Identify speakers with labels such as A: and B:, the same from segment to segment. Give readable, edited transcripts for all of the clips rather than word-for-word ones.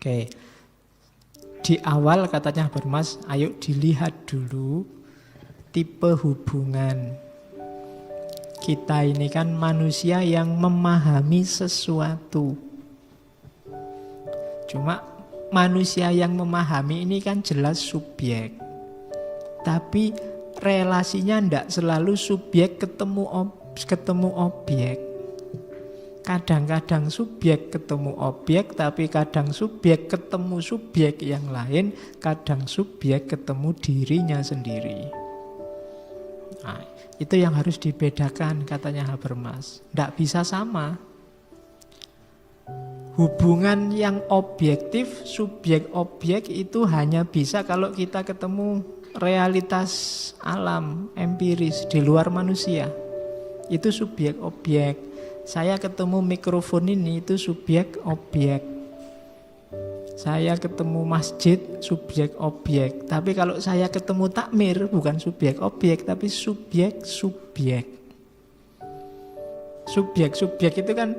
A: Oke, di awal katanya Habermas, ayo dilihat dulu tipe hubungan. Kita ini kan manusia yang memahami sesuatu. Cuma manusia yang memahami ini kan jelas subjek. Tapi relasinya tidak selalu subjek ketemu objek. Kadang-kadang subjek ketemu objek, tapi kadang subjek ketemu subjek yang lain, kadang subjek ketemu dirinya sendiri. Nah, itu yang harus dibedakan katanya Habermas. Tidak bisa sama. Hubungan yang objektif, subjek-objek itu hanya bisa kalau kita ketemu realitas alam, empiris, di luar manusia. Itu subjek-objek. Saya ketemu mikrofon ini, itu subjek-objek. Saya ketemu masjid, subjek-objek. Tapi kalau saya ketemu takmir, bukan subjek-objek, tapi subjek-subjek. Subjek-subjek itu kan,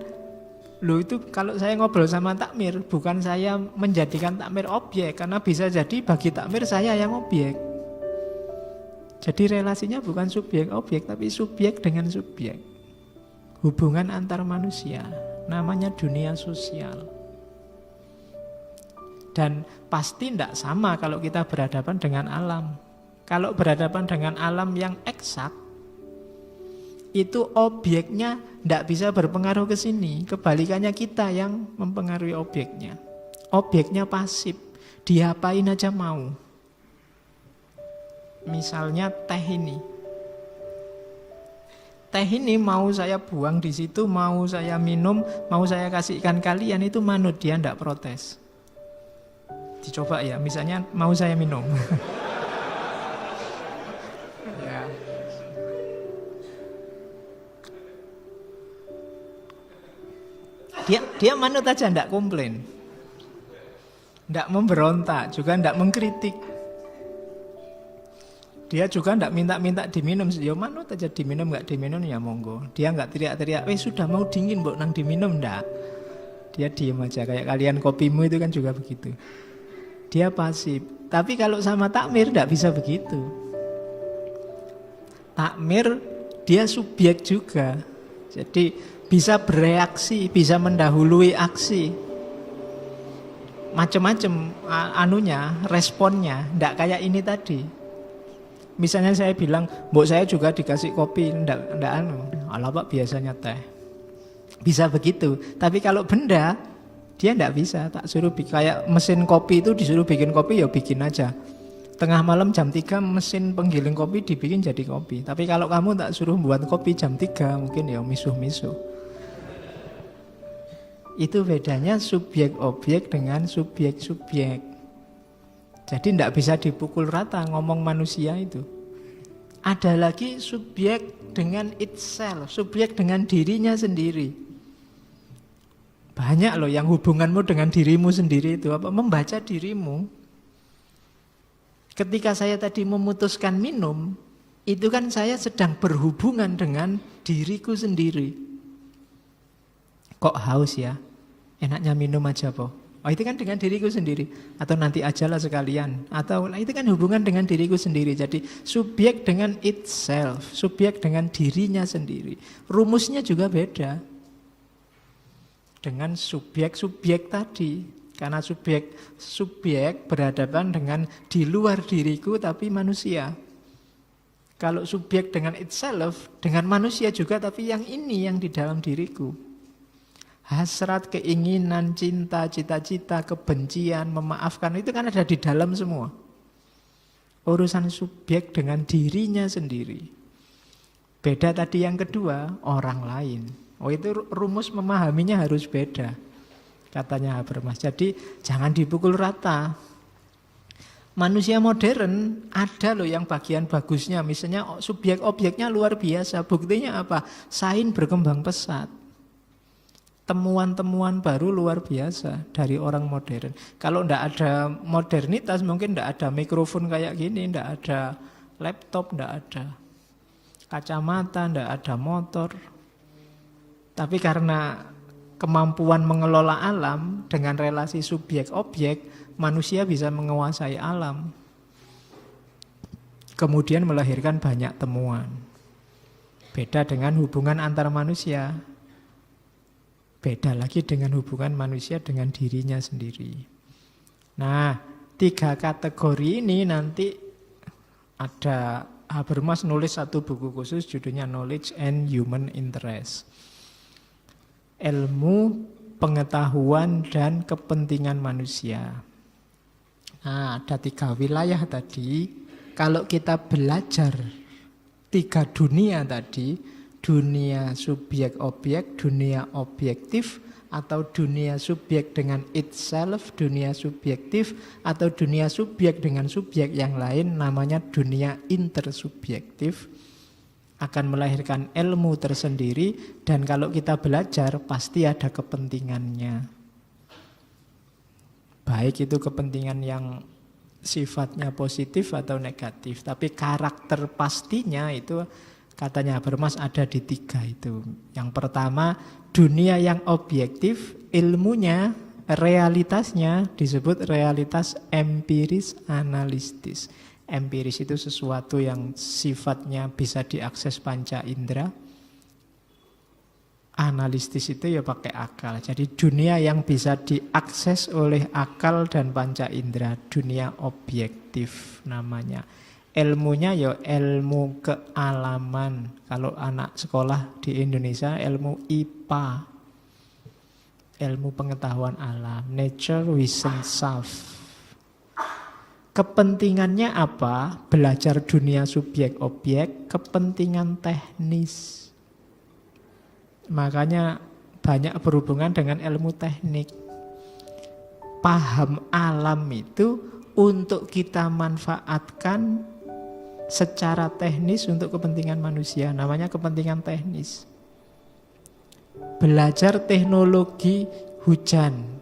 A: loh itu kalau saya ngobrol sama takmir, bukan saya menjadikan takmir objek, karena bisa jadi bagi takmir saya yang objek. Jadi relasinya bukan subjek-objek, tapi subjek dengan subjek. Hubungan antar manusia, namanya dunia sosial. Dan pasti tidak sama kalau kita berhadapan dengan alam. Kalau berhadapan dengan alam yang eksak, itu objeknya tidak bisa berpengaruh ke sini. Kebalikannya kita yang mempengaruhi objeknya. Objeknya pasif, diapain aja mau. Misalnya teh ini. Teh ini mau saya buang di situ, mau saya minum, mau saya kasihkan kalian, itu manut, dia tidak protes. Dicoba ya, misalnya mau saya minum. Ya. Dia manut aja, tidak komplain. Tidak memberontak, juga tidak mengkritik. Dia juga tidak minta-minta diminum, ya manut aja, diminum nggak diminum ya monggo. Dia nggak teriak-teriak, sudah mau dingin mbok nang diminum, ndak. Dia diem aja, kayak kalian kopimu itu kan juga begitu. Dia pasif. Tapi kalau sama takmir tidak bisa begitu. Takmir dia subjek juga. Jadi bisa bereaksi, bisa mendahului aksi. Macam-macam responnya, tidak kayak ini tadi. Misalnya saya bilang, mbok saya juga dikasih kopi, ndak ala pak biasanya teh. Bisa begitu. Tapi kalau benda, dia ndak bisa. Tak suruh kayak mesin kopi itu disuruh bikin kopi, ya bikin aja. Tengah malam jam 3 mesin penggiling kopi dibikin jadi kopi. Tapi kalau kamu tak suruh buat kopi jam 3, mungkin ya misuh-misuh. Itu bedanya subjek-objek dengan subjek-subjek. Jadi tidak bisa dipukul rata ngomong manusia itu. Ada lagi subjek dengan itself, subjek dengan dirinya sendiri. Banyak loh yang hubunganmu dengan dirimu sendiri itu apa? Membaca dirimu. Ketika saya tadi memutuskan minum, itu kan saya sedang berhubungan dengan diriku sendiri. Kok haus ya? Enaknya minum aja po. Oh itu kan dengan diriku sendiri. Atau nanti ajalah sekalian. Atau itu kan hubungan dengan diriku sendiri. Jadi subjek dengan itself. Subjek dengan dirinya sendiri. Rumusnya juga beda. Dengan subjek-subjek tadi. Karena subjek berhadapan dengan di luar diriku tapi manusia. Kalau subjek dengan itself, dengan manusia juga tapi yang ini yang di dalam diriku. Hasrat, keinginan, cinta, cita-cita, kebencian, memaafkan, itu kan ada di dalam semua. Urusan subjek dengan dirinya sendiri. Beda tadi yang kedua, orang lain. Oh itu rumus memahaminya harus beda, katanya Habermas. Jadi jangan dipukul rata. Manusia modern ada loh yang bagian bagusnya. Misalnya subjek-objeknya luar biasa. Buktinya apa? Sains berkembang pesat. Temuan-temuan baru luar biasa dari orang modern. Kalau tidak ada modernitas, mungkin tidak ada mikrofon kayak gini, tidak ada laptop, tidak ada kacamata, tidak ada motor. Tapi karena kemampuan mengelola alam dengan relasi subjek-objek, manusia bisa menguasai alam. Kemudian melahirkan banyak temuan. Beda dengan hubungan antar manusia. Beda lagi dengan hubungan manusia dengan dirinya sendiri. Nah, 3 kategori ini nanti ada Habermas nulis satu buku khusus judulnya Knowledge and Human Interest. Ilmu, pengetahuan, dan kepentingan manusia. Nah, ada 3 wilayah tadi. Kalau kita belajar 3 dunia tadi, dunia subjek-objek, dunia objektif, atau dunia subjek dengan itself, dunia subjektif, atau dunia subjek dengan subjek yang lain, namanya dunia intersubjektif, akan melahirkan ilmu tersendiri, dan kalau kita belajar pasti ada kepentingannya. Baik itu kepentingan yang sifatnya positif atau negatif, tapi karakter pastinya itu katanya Habermas ada di 3 itu. Yang pertama, dunia yang objektif, ilmunya, realitasnya disebut realitas empiris analistis. Empiris itu sesuatu yang sifatnya bisa diakses panca indera. Analistis itu ya pakai akal. Jadi dunia yang bisa diakses oleh akal dan panca indera, dunia objektif namanya. Ilmunya ya ilmu kealaman. Kalau anak sekolah di Indonesia ilmu IPA. Ilmu pengetahuan alam, nature wisdom self. Kepentingannya apa? Belajar dunia subjek objek, kepentingan teknis. Makanya banyak berhubungan dengan ilmu teknik. Paham alam itu untuk kita manfaatkan secara teknis untuk kepentingan manusia. Namanya kepentingan teknis. Belajar teknologi hujan.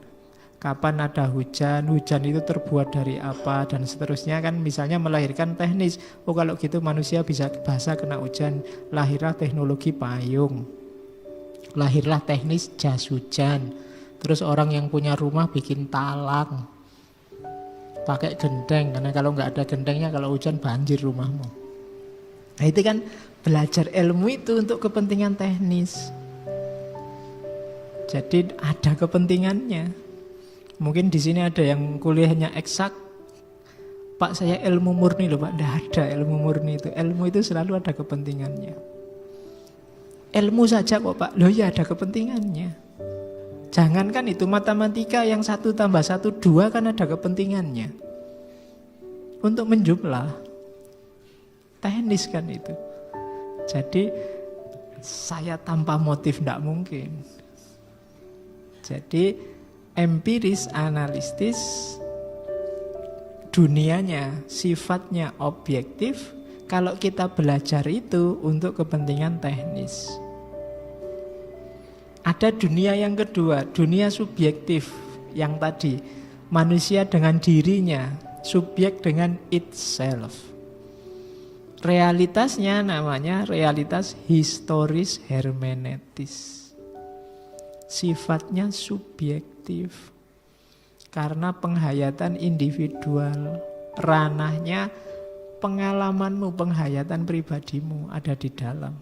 A: Kapan ada hujan, hujan itu terbuat dari apa, dan seterusnya kan misalnya melahirkan teknis. Oh kalau gitu manusia bisa basah kena hujan, lahirlah teknologi payung. Lahirlah teknis jas hujan. Terus orang yang punya rumah bikin talang, pakai gendeng, karena kalau nggak ada gendengnya kalau hujan banjir rumahmu. Nah itu kan belajar ilmu itu untuk kepentingan teknis. Jadi ada kepentingannya. Mungkin di sini ada yang kuliahnya eksak. Pak saya ilmu murni loh Pak. Tidak ada ilmu murni itu. Ilmu itu selalu ada kepentingannya. Ilmu saja kok Pak, loh ya ada kepentingannya. Jangankan itu matematika yang 1 + 1 2 kan ada kepentingannya. Untuk menjumlah. Teknis kan itu. Jadi saya tanpa motif tidak mungkin. Jadi empiris analistis dunianya, sifatnya objektif. Kalau kita belajar itu untuk kepentingan teknis. Ada dunia yang kedua, dunia subjektif yang tadi. Manusia dengan dirinya, subjek dengan itself. Realitasnya namanya realitas historis hermeneutis. Sifatnya subjektif. Karena penghayatan individual, ranahnya pengalamanmu, penghayatan pribadimu ada di dalam.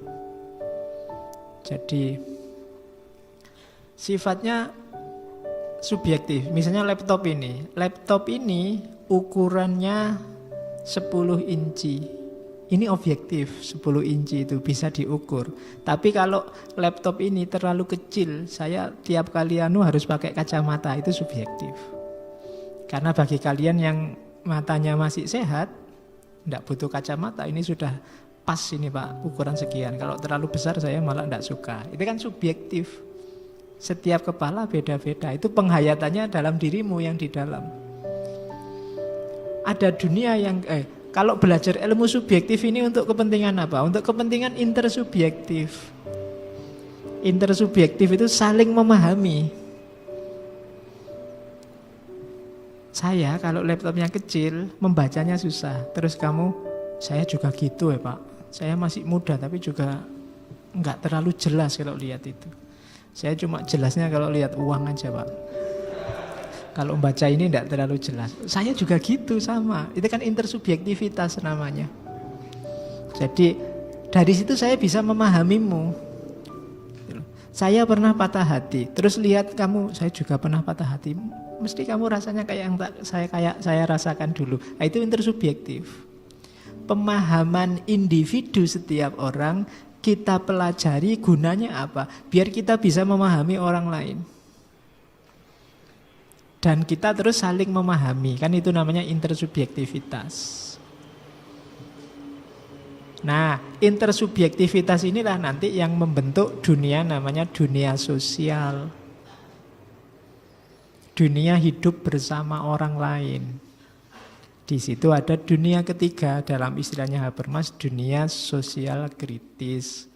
A: Jadi sifatnya subjektif. Misalnya laptop ini. Laptop ini ukurannya 10 inci. Ini objektif, 10 inci itu bisa diukur. Tapi kalau laptop ini terlalu kecil, saya tiap kali harus pakai kacamata, itu subjektif. Karena bagi kalian yang matanya masih sehat, tidak butuh kacamata, ini sudah pas ini Pak, ukuran sekian. Kalau terlalu besar saya malah tidak suka. Itu kan subjektif. Setiap kepala beda-beda. Itu penghayatannya dalam dirimu yang di dalam. Ada dunia yang kalau belajar ilmu subjektif ini untuk kepentingan apa? Untuk kepentingan intersubjektif. Intersubjektif itu saling memahami. Saya kalau laptopnya kecil, membacanya susah. Terus kamu, saya juga gitu ya Pak. Saya masih muda tapi juga enggak terlalu jelas kalau lihat itu. Saya cuma jelasnya kalau lihat uang aja, Pak. Kalau baca ini tidak terlalu jelas. Saya juga gitu sama. Itu kan intersubjektivitas namanya. Jadi dari situ saya bisa memahamimu. Saya pernah patah hati. Terus lihat kamu, saya juga pernah patah hati. Mesti kamu rasanya kayak yang saya rasakan dulu. Nah, itu intersubjektif. Pemahaman individu setiap orang kita pelajari gunanya apa? Biar kita bisa memahami orang lain. Dan kita terus saling memahami. Kan itu namanya intersubjektivitas. Nah, intersubjektivitas inilah nanti yang membentuk dunia namanya dunia sosial. Dunia hidup bersama orang lain. Di situ ada dunia ketiga, dalam istilahnya Habermas, dunia sosial kritis.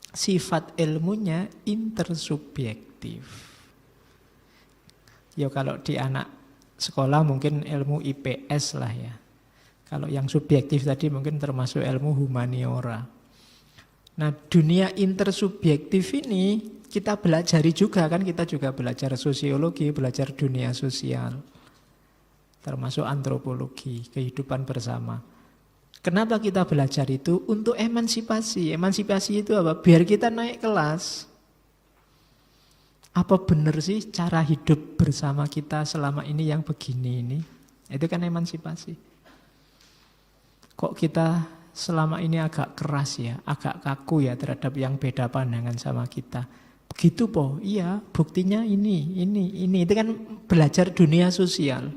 A: Sifat ilmunya intersubjektif. Ya kalau di anak sekolah mungkin ilmu IPS lah ya. Kalau yang subjektif tadi mungkin termasuk ilmu humaniora. Nah, dunia intersubjektif ini kita belajari juga kan, kita juga belajar sosiologi, belajar dunia sosial. Termasuk antropologi, kehidupan bersama. Kenapa kita belajar itu? Untuk emansipasi. Emansipasi itu apa? Biar kita naik kelas. Apa benar sih cara hidup bersama kita selama ini yang begini ini? Itu kan emansipasi. Kok kita selama ini agak keras ya, agak kaku ya terhadap yang beda pandangan sama kita. Begitu po, iya buktinya ini. Itu kan belajar dunia sosial.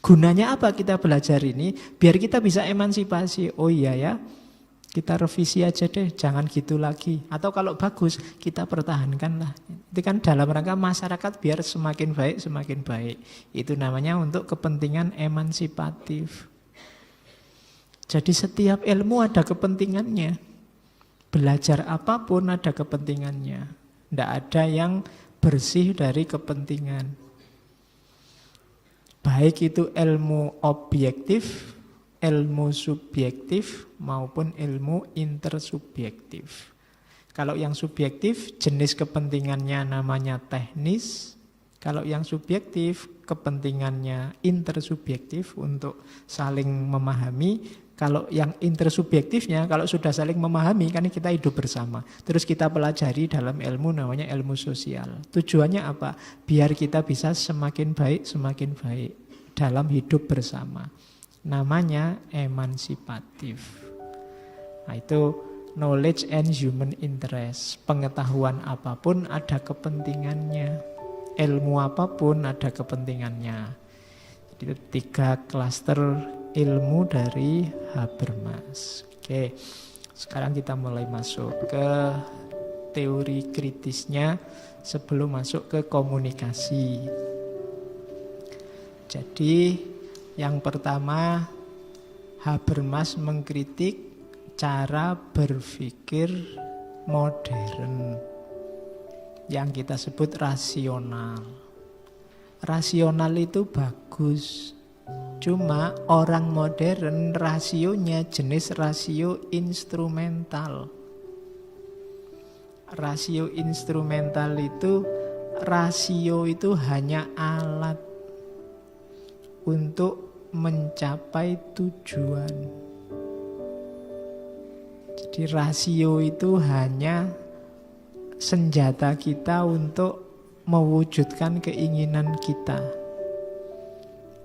A: Gunanya apa kita belajar ini? Biar kita bisa emansipasi. Oh iya ya, kita revisi aja deh, jangan gitu lagi. Atau kalau bagus, kita pertahankan lah. Itu kan dalam rangka masyarakat biar semakin baik, semakin baik. Itu namanya untuk kepentingan emansipatif. Jadi setiap ilmu ada kepentingannya. Belajar apapun ada kepentingannya. Tidak ada yang bersih dari kepentingan. Baik itu ilmu objektif, ilmu subjektif, maupun ilmu intersubjektif. Kalau yang subjektif, jenis kepentingannya namanya teknis. Kalau yang subjektif, kepentingannya intersubjektif untuk saling memahami. Kalau yang intersubjektifnya, kalau sudah saling memahami, kan kita hidup bersama. Terus kita pelajari dalam ilmu namanya ilmu sosial. Tujuannya apa? Biar kita bisa semakin baik dalam hidup bersama. Namanya emansipatif. Nah itu knowledge and human interest. Pengetahuan apapun ada kepentingannya. Ilmu apapun ada kepentingannya. Jadi 3 klaster ilmu dari Habermas. Oke, sekarang kita mulai masuk ke teori kritisnya sebelum masuk ke komunikasi. Jadi yang pertama, Habermas mengkritik cara berpikir modern yang kita sebut rasional. Rasional itu bagus. Cuma orang modern rasionya jenis rasio instrumental. Rasio instrumental itu, rasio itu hanya alat untuk mencapai tujuan. Jadi rasio itu hanya senjata kita untuk mewujudkan keinginan kita.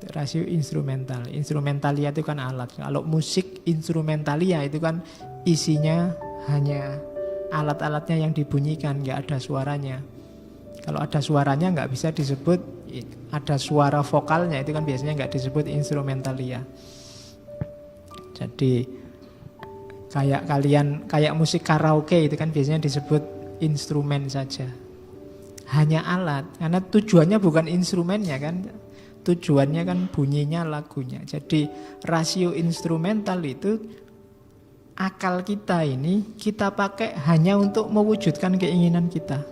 A: Rasio instrumental. Instrumentalia itu kan alat. Kalau musik instrumentalia itu kan isinya hanya alat-alatnya yang dibunyikan, nggak ada suaranya. Kalau ada suaranya nggak bisa disebut, ada suara vokalnya itu kan biasanya nggak disebut instrumentalia. Jadi kayak musik karaoke itu kan biasanya disebut instrumen saja. Hanya alat, karena tujuannya bukan instrumennya kan. Tujuannya kan bunyinya lagunya. Jadi rasio instrumental itu akal kita ini kita pakai hanya untuk mewujudkan keinginan kita.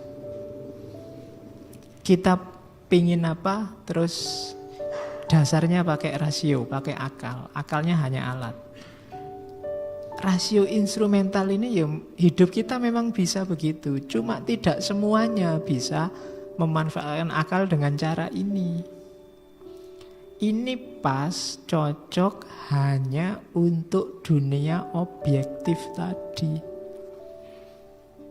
A: Kita pingin apa, terus dasarnya pakai rasio, pakai akal. Akalnya hanya alat. rasio instrumental ini ya hidup kita memang bisa begitu. Cuma tidak semuanya bisa memanfaatkan akal dengan cara ini. Ini pas cocok hanya untuk dunia objektif tadi.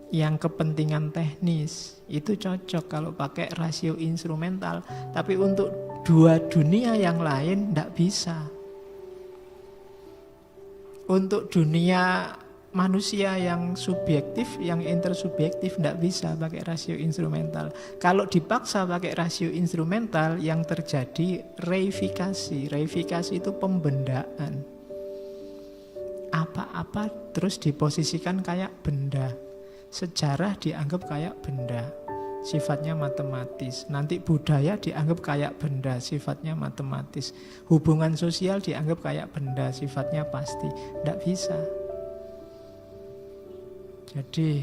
A: Yang kepentingan teknis itu cocok kalau pakai rasio instrumental. Tapi untuk dua dunia yang lain tidak bisa. Untuk dunia manusia yang subjektif, yang intersubjektif tidak bisa pakai rasio instrumental. Kalau dipaksa pakai rasio instrumental, yang terjadi reifikasi. Reifikasi itu pembendaan. Apa-apa terus diposisikan kayak benda. Sejarah dianggap kayak benda, sifatnya matematis. Nanti budaya dianggap kayak benda, sifatnya matematis. Hubungan sosial dianggap kayak benda, sifatnya pasti. Tidak bisa. Jadi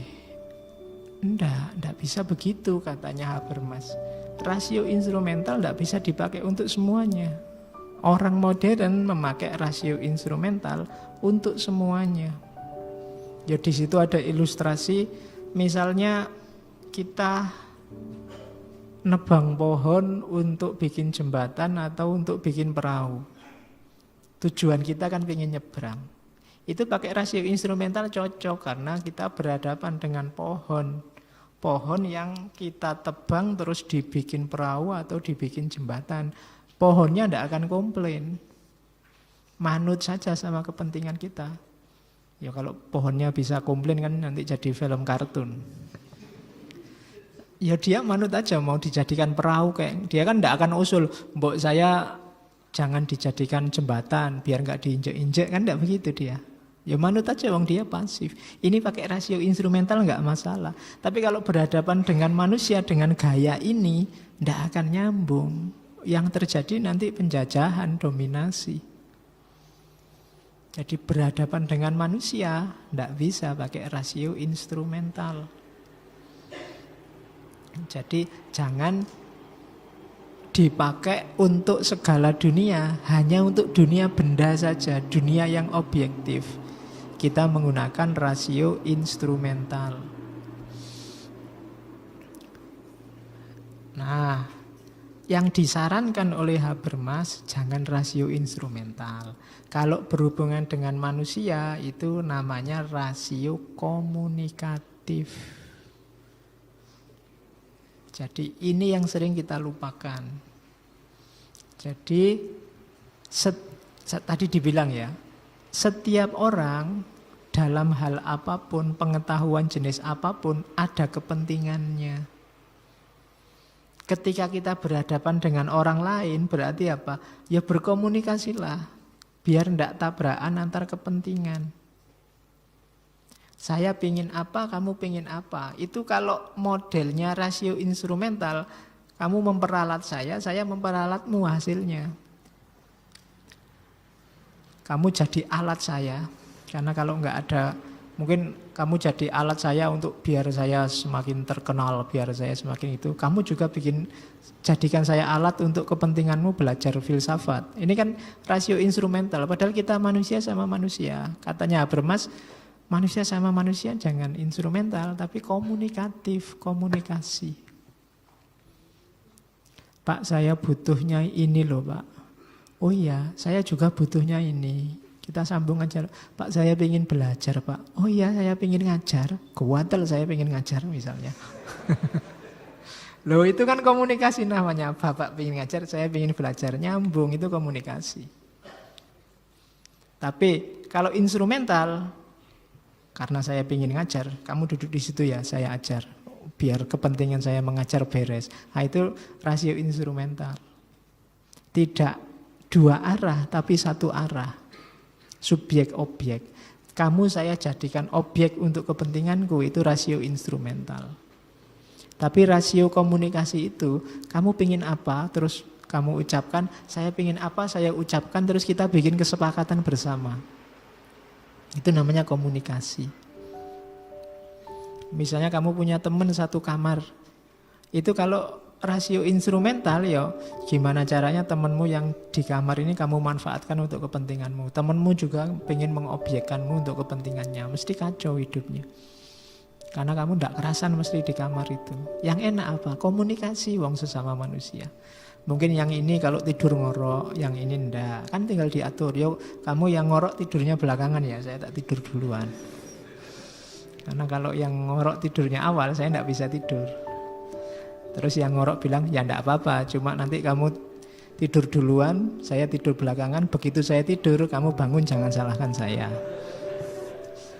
A: tidak bisa begitu katanya Habermas. Rasio instrumental tidak bisa dipakai untuk semuanya. Orang modern memakai rasio instrumental untuk semuanya. Ya di situ ada ilustrasi, misalnya kita nebang pohon untuk bikin jembatan atau untuk bikin perahu. Tujuan kita kan pengen nyebrang. Itu pakai rasio instrumental cocok karena kita berhadapan dengan pohon. Pohon yang kita tebang terus dibikin perahu atau dibikin jembatan. Pohonnya tidak akan komplain. Manut saja sama kepentingan kita. Ya kalau pohonnya bisa komplain kan nanti jadi film kartun. Ya dia manut aja mau dijadikan perahu kayak dia kan tidak akan usul, mbok saya jangan dijadikan jembatan biar nggak diinjek-injek kan tidak begitu dia. Ya manut aja wong dia pasif. Ini pakai rasio instrumental nggak masalah. Tapi kalau berhadapan dengan manusia dengan gaya ini tidak akan nyambung. Yang terjadi nanti penjajahan, dominasi. Jadi berhadapan dengan manusia tidak bisa pakai rasio instrumental. Jadi jangan dipakai untuk segala dunia, hanya untuk dunia benda saja, dunia yang objektif. Kita menggunakan rasio instrumental. Nah, yang disarankan oleh Habermas jangan rasio instrumental. Kalau berhubungan dengan manusia itu namanya rasio komunikatif. Jadi ini yang sering kita lupakan. Jadi tadi dibilang ya, setiap orang dalam hal apapun, pengetahuan jenis apapun ada kepentingannya. Ketika kita berhadapan dengan orang lain berarti apa? Ya berkomunikasilah. Biar tidak tabrakan antar kepentingan. Saya pingin apa, kamu pingin apa. Itu kalau modelnya rasio instrumental, kamu memperalat saya memperalatmu hasilnya. Kamu jadi alat saya. Karena kalau nggak ada, mungkin kamu jadi alat saya untuk biar saya semakin terkenal, biar saya semakin itu. Kamu juga jadikan saya alat untuk kepentinganmu belajar filsafat. Ini kan rasio instrumental, padahal kita manusia sama manusia. Katanya Habermas, manusia sama manusia jangan instrumental, tapi komunikatif, komunikasi. Pak, saya butuhnya ini loh Pak. Oh iya, saya juga butuhnya ini. Kita sambung aja, Pak saya pengen belajar Pak. Oh iya saya pengen ngajar, kuatel saya pengen ngajar misalnya. Loh itu kan komunikasi namanya, Bapak pengen ngajar, saya pengen belajar, nyambung itu komunikasi. Tapi kalau instrumental, karena saya pengen ngajar, kamu duduk di situ ya, saya ajar. Biar kepentingan saya mengajar beres. Nah itu rasio instrumental. Tidak dua arah tapi satu arah. Subjek objek. Kamu saya jadikan objek untuk kepentinganku, itu rasio instrumental. Tapi rasio komunikasi itu, kamu pingin apa, terus kamu ucapkan, saya pingin apa, saya ucapkan, terus kita bikin kesepakatan bersama. Itu namanya komunikasi. Misalnya kamu punya teman satu kamar, itu kalau rasio instrumental ya gimana caranya temenmu yang di kamar ini kamu manfaatkan untuk kepentinganmu. Temenmu juga pengen mengobjekkanmu untuk kepentingannya. Mesti kacau hidupnya. Karena kamu tidak kerasan mesti di kamar itu. Yang enak apa? Komunikasi wong sesama manusia. Mungkin yang ini kalau tidur ngorok, yang ini ndak. Kan tinggal diatur. Yo, kamu yang ngorok tidurnya belakangan ya, saya tak tidur duluan. Karena kalau yang ngorok tidurnya awal, saya ndak bisa tidur. Terus yang ngorok bilang, ya ndak apa-apa, cuma nanti kamu tidur duluan, saya tidur belakangan. Begitu saya tidur, kamu bangun jangan salahkan saya.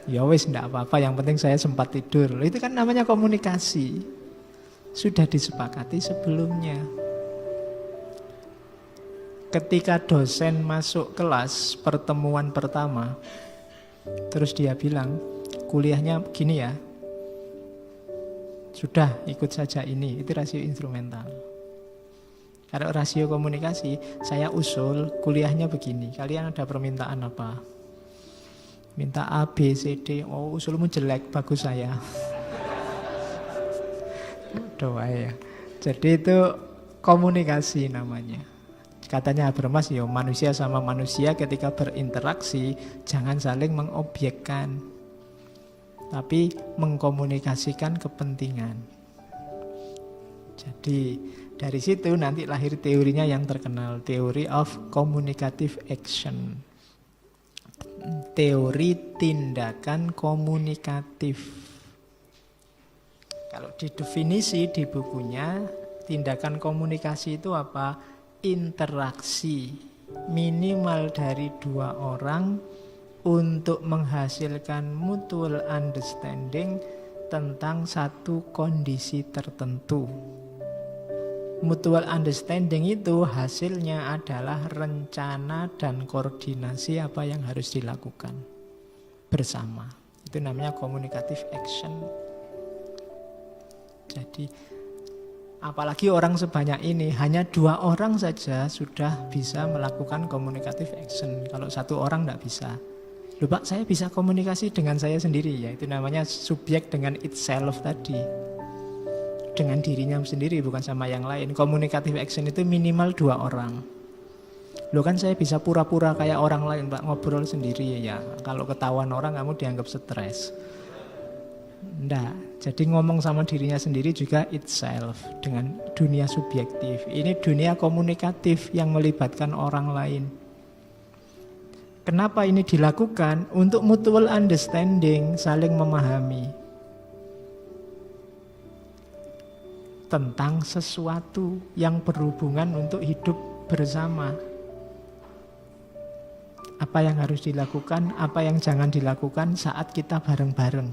A: Ya wis ndak apa-apa, yang penting saya sempat tidur. Itu kan namanya komunikasi. Sudah disepakati sebelumnya. Ketika dosen masuk kelas pertemuan pertama, terus dia bilang, kuliahnya gini ya, sudah ikut saja ini, itu rasio instrumental. Kalau rasio komunikasi, saya usul kuliahnya begini, kalian ada permintaan apa? Minta A, B, C, D. Oh usulmu jelek, bagus saya. Doa ya. Jadi itu komunikasi namanya. Katanya Habermas, ya manusia sama manusia ketika berinteraksi jangan saling mengobjekkan, tapi mengkomunikasikan kepentingan. Jadi dari situ nanti lahir teorinya yang terkenal, Theory of Communicative Action. Teori tindakan komunikatif. Kalau didefinisi di bukunya, tindakan komunikasi itu apa? Interaksi minimal dari dua orang untuk menghasilkan mutual understanding tentang satu kondisi tertentu. Mutual understanding itu hasilnya adalah rencana dan koordinasi apa yang harus dilakukan bersama. Itu namanya communicative action. Jadi apalagi orang sebanyak ini, hanya 2 orang saja sudah bisa melakukan communicative action. Kalau 1 orang tidak bisa. Loh Pak, saya bisa komunikasi dengan saya sendiri ya. Itu namanya subjek dengan itself tadi. Dengan dirinya sendiri, bukan sama yang lain. Communicative action itu minimal 2 orang. Loh kan saya bisa pura-pura kayak orang lain Pak, ngobrol sendiri ya. Kalau ketahuan orang kamu dianggap stres. Nggak, jadi ngomong sama dirinya sendiri juga itself. Dengan dunia subjektif. Ini dunia komunikatif yang melibatkan orang lain. Kenapa ini dilakukan? Untuk mutual understanding, saling memahami tentang sesuatu yang berhubungan untuk hidup bersama. Apa yang harus dilakukan, apa yang jangan dilakukan saat kita bareng-bareng.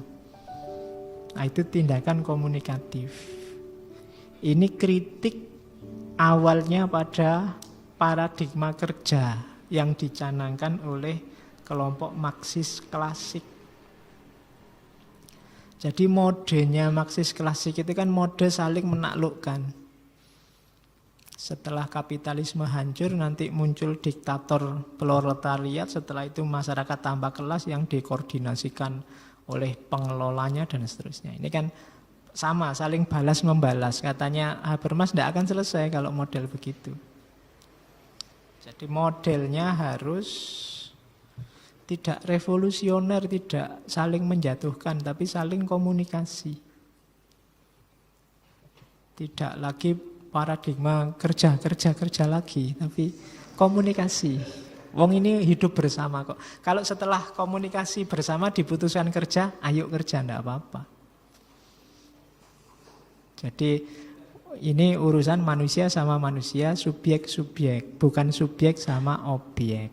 A: Nah, itu tindakan komunikatif. Ini kritik awalnya pada paradigma kerja yang dicanangkan oleh kelompok Marxis klasik. Jadi modenya Marxis klasik itu kan mode saling menaklukkan. Setelah kapitalisme hancur nanti muncul diktator proletariat, setelah itu masyarakat tambah kelas yang dikoordinasikan oleh pengelolanya dan seterusnya. Ini kan sama, saling balas membalas. Katanya Habermas tidak akan selesai kalau model begitu. Jadi modelnya harus tidak revolusioner, tidak saling menjatuhkan, tapi saling komunikasi. Tidak lagi paradigma kerja lagi, tapi komunikasi. Wong ini hidup bersama kok. Kalau setelah komunikasi bersama diputuskan kerja, ayo kerja, enggak apa-apa. Jadi ini urusan manusia sama manusia, subjek-subjek, bukan subjek sama objek.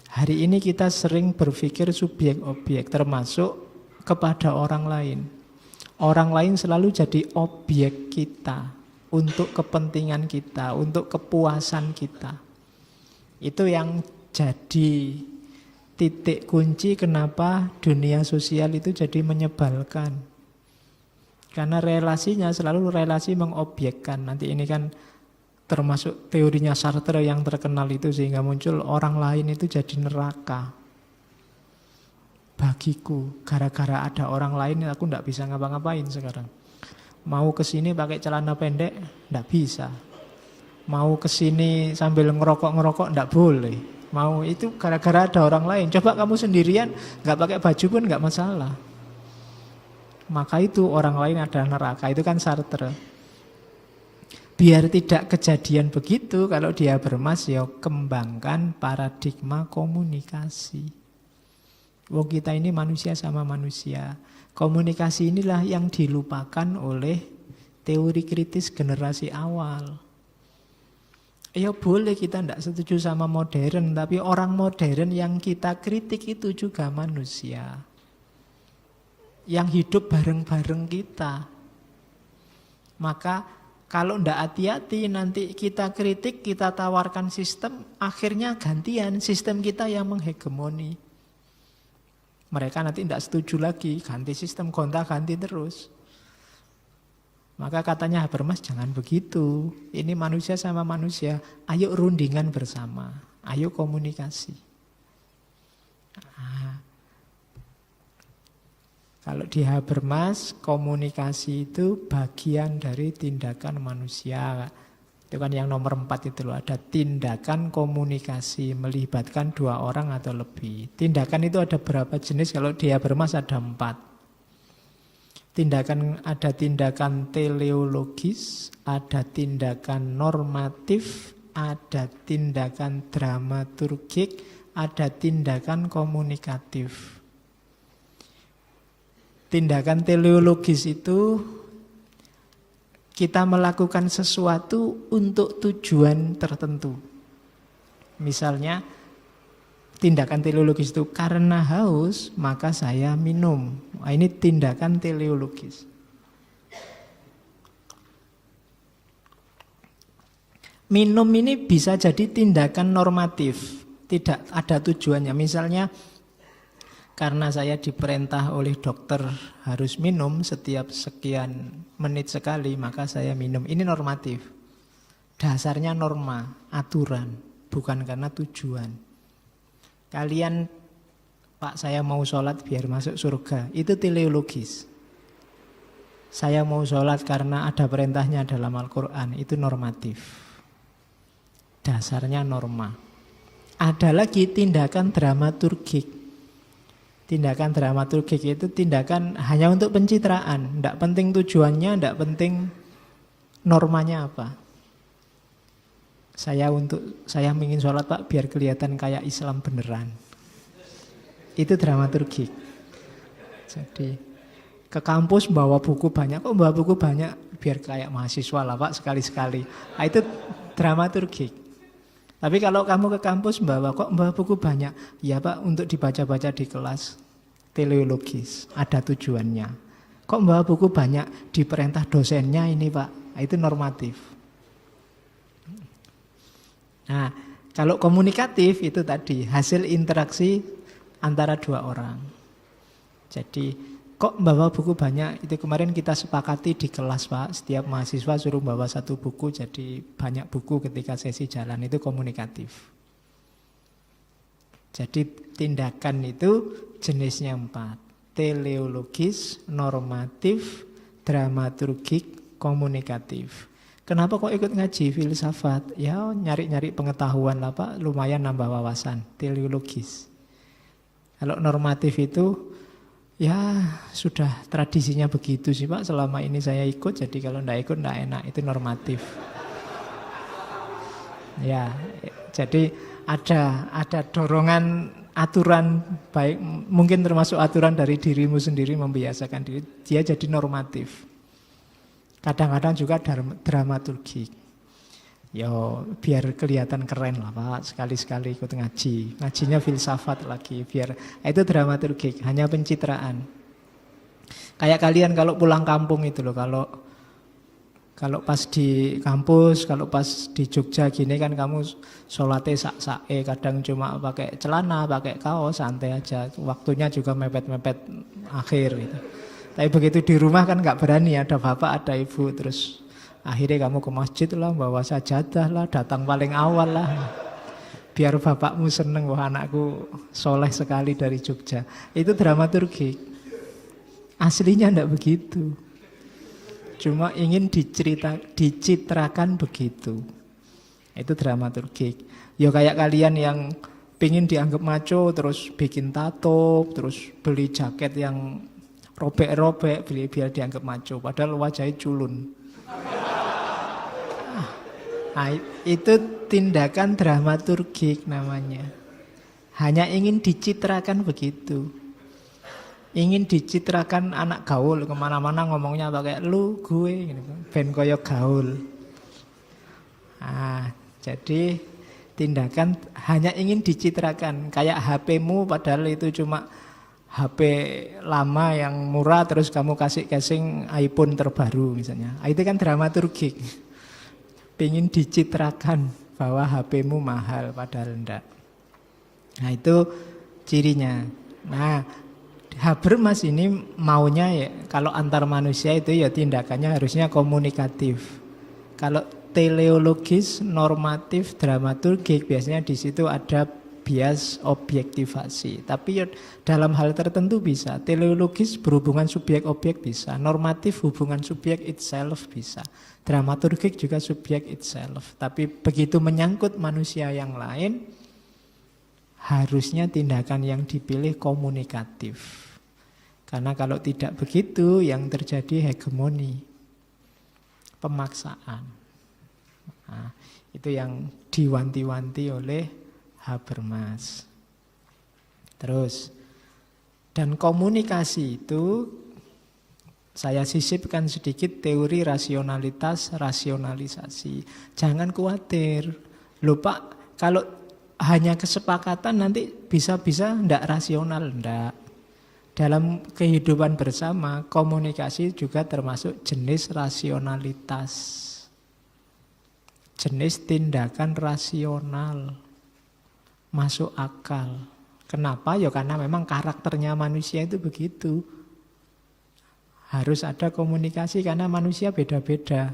A: Hari ini kita sering berpikir subjek-objek, termasuk kepada orang lain. Orang lain selalu jadi objek kita, untuk kepentingan kita, untuk kepuasan kita. Itu yang jadi titik kunci kenapa dunia sosial itu jadi menyebalkan. Karena relasinya selalu relasi mengobjekkan. Nanti ini kan termasuk teorinya Sartre yang terkenal itu, sehingga muncul orang lain itu jadi neraka bagiku. Gara-gara ada orang lain aku tidak bisa ngapa-ngapain sekarang. Mau ke sini pakai celana pendek, ndak bisa. Mau ke sini sambil ngerokok-ngerokok, ndak boleh. Mau itu gara-gara ada orang lain. Coba kamu sendirian, nggak pakai baju pun nggak masalah. Maka itu orang lain adalah neraka. Itu kan Sartre. Biar tidak kejadian begitu, kalau dia Habermas, ya kembangkan paradigma komunikasi. Wong kita ini manusia sama manusia. Komunikasi inilah yang dilupakan oleh teori kritis generasi awal. Ya boleh kita tidak setuju sama modern, tapi orang modern yang kita kritik itu juga manusia. Yang hidup bareng-bareng kita. Maka kalau tidak hati-hati nanti kita kritik, kita tawarkan sistem, akhirnya gantian sistem kita yang menghegemoni. Mereka nanti tidak setuju lagi, ganti sistem, gonta-ganti terus. Maka katanya Habermas, jangan begitu. Ini manusia sama manusia, ayo rundingan bersama, ayo komunikasi. Nah, kalau di Habermas, komunikasi itu bagian dari tindakan manusia. Itu kan yang nomor 4 itu loh, ada tindakan komunikasi melibatkan 2 orang atau lebih. Tindakan itu ada berapa jenis? Kalau di Habermas ada 4. Ada tindakan teleologis, ada tindakan normatif, ada tindakan dramaturgik, ada tindakan komunikatif. Tindakan teleologis itu kita melakukan sesuatu untuk tujuan tertentu. Misalnya, tindakan teleologis itu karena haus, maka saya minum. Nah, ini tindakan teleologis. Minum ini bisa jadi tindakan normatif, tidak ada tujuannya. Misalnya, karena saya diperintah oleh dokter harus minum setiap sekian menit sekali, maka saya minum. Ini normatif. Dasarnya norma, aturan, bukan karena tujuan. Kalian, Pak, saya mau sholat biar masuk surga. Itu teleologis. Saya mau sholat karena ada perintahnya dalam Al-Quran. Itu normatif. Dasarnya norma. Ada lagi tindakan dramaturgik. Tindakan dramaturgik itu tindakan hanya untuk pencitraan. Tidak penting tujuannya, tidak penting normanya apa. Saya ingin sholat, Pak, biar kelihatan kayak Islam beneran. Itu dramaturgik. Jadi ke kampus bawa buku banyak. Kok bawa buku banyak? Biar kayak mahasiswa lah, Pak, sekali-sekali. Nah, itu dramaturgik. Tapi kalau kamu ke kampus kok bawa buku banyak? Ya, Pak, untuk dibaca-baca di kelas. Teleologis, ada tujuannya. Kok bawa buku banyak? Diperintah dosennya ini, Pak. Nah, itu normatif. Nah, kalau komunikatif itu tadi hasil interaksi antara 2 orang. Jadi kok bawa buku banyak? Itu kemarin kita sepakati di kelas, Pak. Setiap mahasiswa suruh bawa 1 buku, jadi banyak buku ketika sesi jalan. Itu komunikatif. Jadi tindakan itu jenisnya 4. Teleologis, normatif, dramaturgik, komunikatif. Kenapa kok ikut ngaji filsafat? Ya nyari-nyari pengetahuan lah, Pak, lumayan nambah wawasan. Teleologis. Kalau normatif itu ya sudah tradisinya begitu sih, Pak. Selama ini saya ikut, jadi kalau enggak ikut enggak enak. Itu normatif. Ya, jadi ada dorongan aturan, baik mungkin termasuk aturan dari dirimu sendiri membiasakan diri. Dia jadi normatif. Kadang-kadang juga dramaturgik. Yo, biar kelihatan keren lah, Pak, sekali-sekali ikut ngaji. Ngajinya filsafat lagi, biar itu dramaturgik, hanya pencitraan. Kayak kalian kalau pulang kampung itu loh, kalau pas di kampus, kalau pas di Jogja gini kan kamu sholatnya sak-sak, kadang cuma pakai celana, pakai kaos, santai aja. Waktunya juga mepet-mepet akhir gitu. Tapi begitu di rumah kan nggak berani, ada bapak, ada ibu, terus akhirnya kamu ke masjid lah, bawa sajadah lah, datang paling awal lah. Biar bapakmu seneng, wah anakku soleh sekali dari Jogja. Itu dramaturgik. Aslinya enggak begitu. Cuma ingin dicitrakan begitu. Itu dramaturgik. Ya kayak kalian yang pingin dianggap maco, terus bikin tato, terus beli jaket yang robek-robek, biar dianggap maco. Padahal wajahnya culun. Nah, itu tindakan dramaturgik namanya. Hanya ingin dicitrakan begitu. Ingin dicitrakan anak gaul, kemana-mana ngomongnya pakai lu, gue, gitu. Ben koyo gaul. Nah, jadi tindakan hanya ingin dicitrakan. Kayak HP-mu padahal itu cuma HP lama yang murah, terus kamu kasih casing iPhone terbaru misalnya. Itu kan dramaturgik. Pengen dicitrakan bahwa HP-mu mahal padahal enggak. Nah itu cirinya. Nah Habermas ini maunya ya kalau antar manusia itu ya tindakannya harusnya komunikatif. Kalau teleologis, normatif, dramaturgik biasanya di situ ada bias objektivasi. Tapi ya dalam hal tertentu bisa. Teleologis berhubungan subjek-objek bisa. Normatif hubungan subjek itself bisa. Dramaturgik juga subjek itself. Tapi begitu menyangkut manusia yang lain, harusnya tindakan yang dipilih komunikatif. Karena kalau tidak begitu yang terjadi hegemoni, pemaksaan. Nah, itu yang diwanti-wanti oleh Habermas. Terus, dan komunikasi itu saya sisipkan sedikit teori rasionalitas, rasionalisasi. Jangan khawatir. Loh Pak, kalau hanya kesepakatan nanti bisa-bisa tidak rasional, tidak. Dalam kehidupan bersama, komunikasi juga termasuk jenis rasionalitas. Jenis tindakan rasional. Masuk akal. Kenapa? Ya karena memang karakternya manusia itu begitu. Harus ada komunikasi karena manusia beda-beda.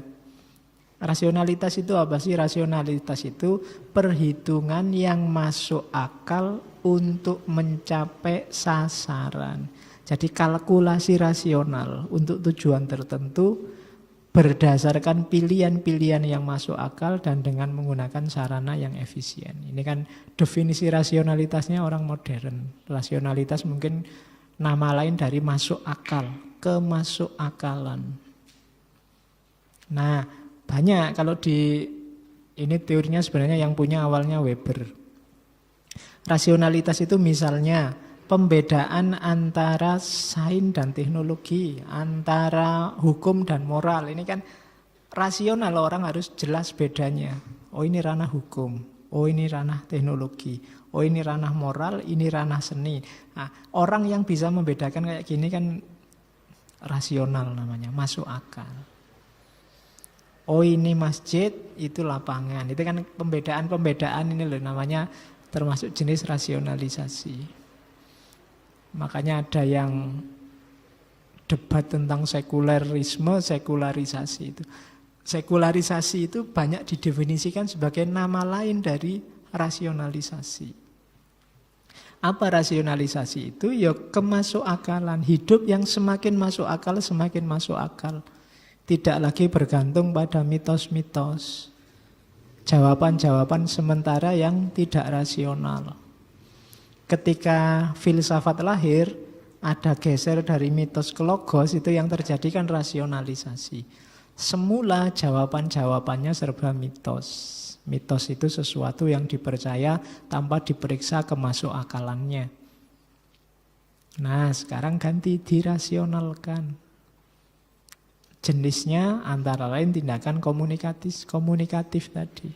A: Rasionalitas itu apa sih? Rasionalitas itu perhitungan yang masuk akal untuk mencapai sasaran. Jadi kalkulasi rasional untuk tujuan tertentu berdasarkan pilihan-pilihan yang masuk akal dan dengan menggunakan sarana yang efisien. Ini kan definisi rasionalitasnya orang modern. Rasionalitas mungkin nama lain dari masuk akal, kemasuk akalan. Nah, banyak kalau ini teorinya sebenarnya yang punya awalnya Weber. Rasionalitas itu misalnya pembedaan antara sains dan teknologi, antara hukum dan moral. Ini kan rasional, orang harus jelas bedanya. Oh ini ranah hukum, oh ini ranah teknologi, oh ini ranah moral, ini ranah seni. Nah, orang yang bisa membedakan kayak gini kan rasional namanya, masuk akal. Oh ini masjid, itu lapangan. Itu kan pembedaan ini loh namanya termasuk jenis rasionalisasi. Makanya ada yang debat tentang sekularisme, sekularisasi itu. Sekularisasi itu banyak didefinisikan sebagai nama lain dari rasionalisasi. Apa rasionalisasi itu? Ya kemasuk akalan. Hidup yang semakin masuk akal, semakin masuk akal. Tidak lagi bergantung pada mitos-mitos. Jawaban-jawaban sementara yang tidak rasional. Ketika filsafat lahir, ada geser dari mitos ke logos, itu yang terjadi kan rasionalisasi. Semula jawaban-jawabannya serba mitos. Mitos itu sesuatu yang dipercaya tanpa diperiksa kemasuk akalannya. Nah, sekarang ganti dirasionalkan. Jenisnya antara lain tindakan komunikatif tadi.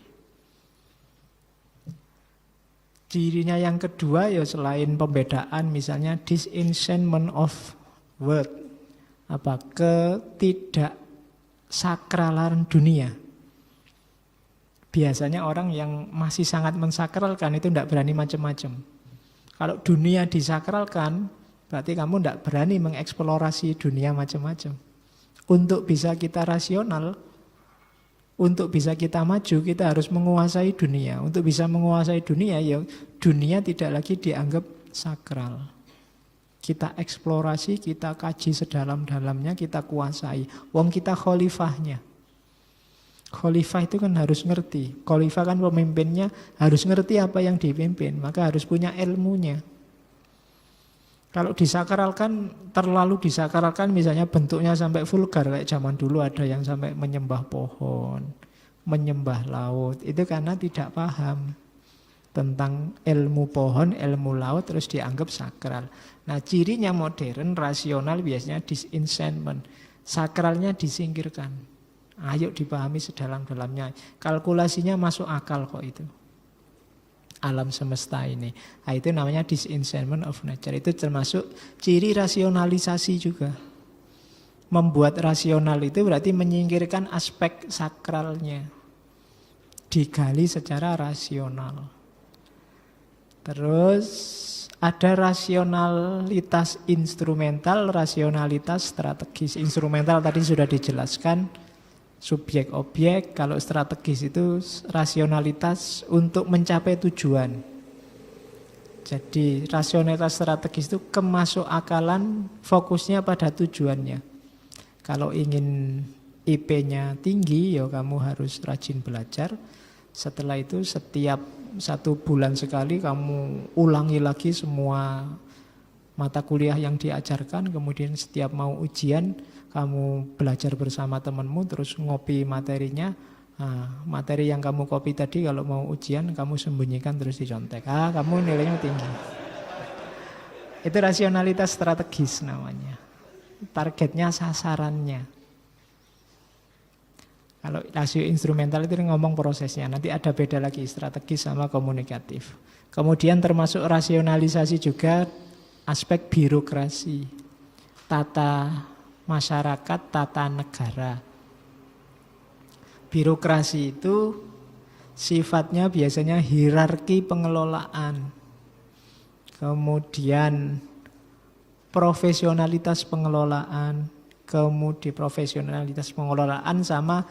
A: Cirinya yang kedua ya selain pembedaan misalnya disenchantment of word. Ketidaksakralan dunia. Biasanya orang yang masih sangat mensakralkan itu tidak berani macam-macam. Kalau dunia disakralkan, berarti kamu tidak berani mengeksplorasi dunia macam-macam. Untuk bisa kita rasional, untuk bisa kita maju, kita harus menguasai dunia. Untuk bisa menguasai dunia, ya dunia tidak lagi dianggap sakral. Kita eksplorasi, kita kaji sedalam-dalamnya, kita kuasai. Wong kita khalifahnya. Khalifah itu kan harus ngerti. Khalifah kan pemimpinnya harus ngerti apa yang dipimpin. Maka harus punya ilmunya. Kalau disakralkan, terlalu disakralkan misalnya bentuknya sampai vulgar. Kayak zaman dulu ada yang sampai menyembah pohon, menyembah laut. Itu karena tidak paham tentang ilmu pohon, ilmu laut, terus dianggap sakral. Nah, cirinya modern, rasional biasanya disenchantment. Sakralnya disingkirkan. Ayo dipahami sedalam-dalamnya. Kalkulasinya masuk akal kok itu. Alam semesta ini. Nah, itu namanya disenchantment of nature. Itu termasuk ciri rasionalisasi juga. Membuat rasional itu berarti menyingkirkan aspek sakralnya. Digali secara rasional. Terus ada rasionalitas instrumental, rasionalitas strategis. Instrumental tadi sudah dijelaskan. Subjek objek, kalau strategis itu rasionalitas untuk mencapai tujuan. Jadi rasionalitas strategis itu kemasuk akalan, fokusnya pada tujuannya. Kalau ingin IP-nya tinggi, ya kamu harus rajin belajar. Setelah itu setiap 1 bulan sekali kamu ulangi lagi semua mata kuliah yang diajarkan. Kemudian setiap mau ujian, kamu belajar bersama temanmu, terus ngopi materinya. Nah, materi yang kamu copy tadi kalau mau ujian, kamu sembunyikan terus dicontek. Kamu nilainya tinggi. Itu rasionalitas strategis namanya. Targetnya, sasarannya. Kalau rasio instrumental itu ngomong prosesnya. Nanti ada beda lagi, strategis sama komunikatif. Kemudian termasuk rasionalisasi juga aspek birokrasi. Tata masyarakat, tata negara. Birokrasi itu sifatnya biasanya hierarki pengelolaan. Kemudian profesionalitas pengelolaan. Kemudian profesionalitas pengelolaan sama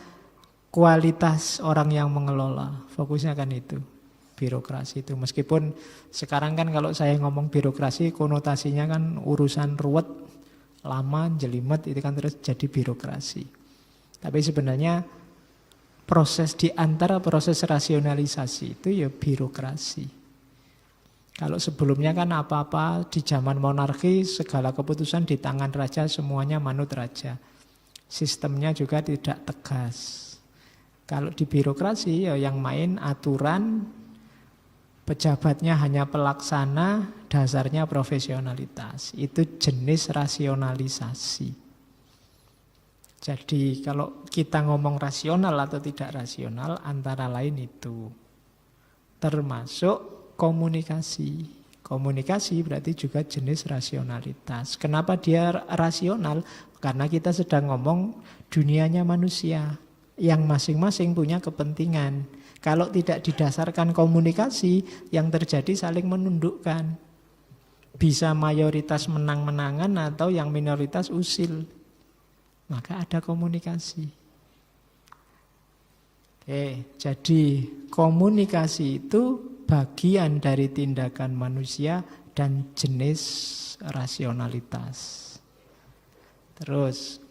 A: kualitas orang yang mengelola. Fokusnya kan itu. Birokrasi itu. Meskipun sekarang kan kalau saya ngomong birokrasi, konotasinya kan urusan ruwet, lama, jelimet, itu kan terus jadi birokrasi. Tapi sebenarnya proses di antara proses rasionalisasi itu ya birokrasi. Kalau sebelumnya kan apa-apa di zaman monarki, segala keputusan di tangan raja, semuanya manut raja. Sistemnya juga tidak tegas. Kalau di birokrasi ya yang main aturan, pejabatnya hanya pelaksana, dasarnya profesionalitas. Itu jenis rasionalisasi. Jadi kalau kita ngomong rasional atau tidak rasional, antara lain itu. Termasuk komunikasi. Komunikasi berarti juga jenis rasionalitas. Kenapa dia rasional? Karena kita sedang ngomong dunianya manusia, yang masing-masing punya kepentingan. Kalau tidak didasarkan komunikasi, yang terjadi saling menundukkan. Bisa mayoritas menang-menangan atau yang minoritas usil. Maka ada komunikasi. Jadi komunikasi itu bagian dari tindakan manusia dan jenis rasionalitas. Terus